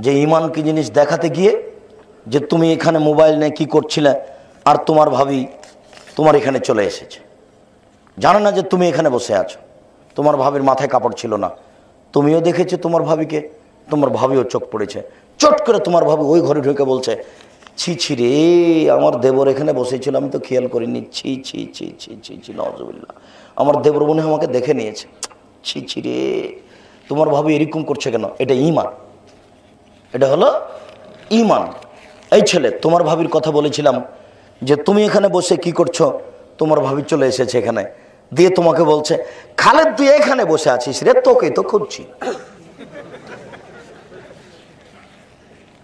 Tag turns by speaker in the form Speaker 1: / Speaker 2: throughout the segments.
Speaker 1: যে ইমান কি জিনিস দেখাতে গিয়ে যে তুমি এখানে মোবাইল নিয়ে কি করছিলে আর তোমার ভাবি তোমার এখানে চলে এসেছে, জানো না যে তুমি এখানে বসে আছো, তোমার ভাবির মাথায় কাপড় ছিল না, তুমিও দেখেছো তোমার ভাবিকে, তোমার ভাবিও চোখ পড়েছে, চট করে তোমার ভাবি ওই ঘরে ঢুকে বলছে ছি ছি রে আমার দেবর এখানে বসেছিল আমি তো খেয়াল করিনি, ছি ছি ছি ছি ছি ছি নজুবিল্লাহ, আমার দেবর মনে হয় আমাকে দেখে নিয়েছে, ছি ছি রে তোমার ভাবি এরকম করছে কেন? এটা ঈমান, এটা হলো ঈমান। এই ছেলে তোমার ভাবির কথা বলেছিলাম যে তুমি এখানে বসে কি করছো, তোমার ভাবি চলে এসেছে এখানে, দিয়ে তোমাকে বলছে খালেদ তুই এখানে বসে আছিস রে, তোকে তো খুঁজছি।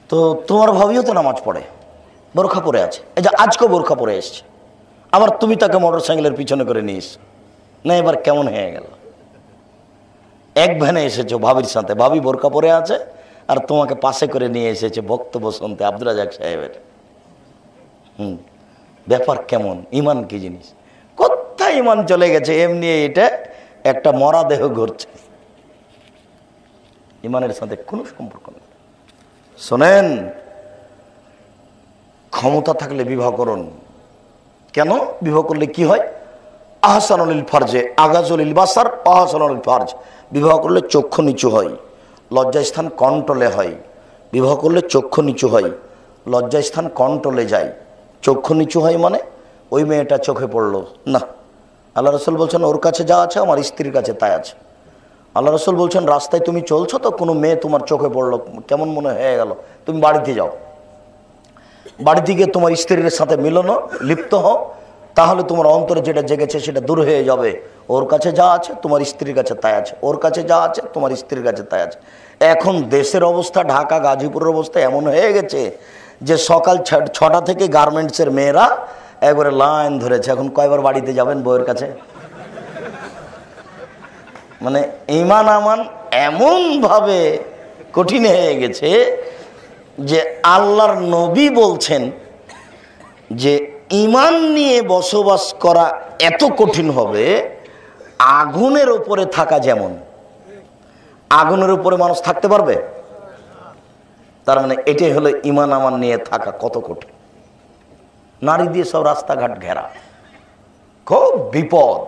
Speaker 1: তো তোমার ভাবিও তো নামাজ পড়ে, বোরখা পরে আছে, এই যে আজকেও বোরখা পরে এসছে, আবার তুমি তাকে মোটর সাইকেলের পিছনে করে নিস না, এবার কেমন হয়ে গেল? এক ভ্যানে এসেছো ভাবির সাথে, ভাবি বোরখা পরে আছে আর তোমাকে পাশে করে নিয়ে এসেছে বক্তব্য শুনতে আব্দুল রাজাক সাহেবের। ব্যাপার কেমন? ইমান কি জিনিস? কোথায় ইমান চলে গেছে? এমনি এটা একটা মরা দেহ ঘুরছে, ইমানের সাথে কোনো সম্পর্ক নেই। শোনেন, ক্ষমতা থাকলে বিবাহ করুন। কেন? বিবাহ করলে কি হয়? আহসানুল ফারজে আগাজুল বাসার আহসানুল ফারজ, বিবাহ করলে চক্ষু নিচু হয়, লজ্জাস্থান কন্ট্রোলে হয়। বিবাহ করলে চক্ষু নিচু হয়, লজ্জাস্থান কন্ট্রোলে যায়। চক্ষু নিচু হয় মানে ওই মেয়েটা চোখে পড়লো না, আল্লাহ রসুল বলছেন ওর কাছে যা আছে আমার স্ত্রীর কাছে তাই আছে। আল্লাহ রসুল বলছেন রাস্তায় তুমি চলছো তো কোনো মেয়ে তোমার চোখে পড়লো, কেমন মনে হয়ে গেল, তুমি বাড়িতে যাও, বাড়িতে গিয়ে তোমার স্ত্রীর সাথে মিলনো লিপ্ত হও, তাহলে তোমার অন্তরে যেটা জেগেছে সেটা দূর হয়ে যাবে। ওর কাছে যা আছে তোমার স্ত্রীর কাছে তাই আছে, ওর কাছে যা আছে তোমার স্ত্রীর কাছে তাই আছে। এখন দেশের অবস্থা, ঢাকা গাজীপুরের অবস্থা এমন হয়ে গেছে যে সকাল 6টা থেকে গার্মেন্টসের মেয়েরা একবারে লাইন ধরেছে, এখন কয়বার বাড়িতে যাবেন বউয়ের কাছে? মানে ঈমান আমান এমন ভাবে কঠিন হয়ে গেছে যে আল্লাহর নবী বলছেন যে ঈমান নিয়ে বসবাস করা এত কঠিন হবে, আগুনের উপরে থাকা যেমন। আগুনের উপরে মানুষ থাকতে পারবে? তার মানে এটাই হলো ঈমান আমান নিয়ে থাকা কত কঠিন। নারী দিয়ে সব রাস্তাঘাট ঘেরা, খুব বিপদ।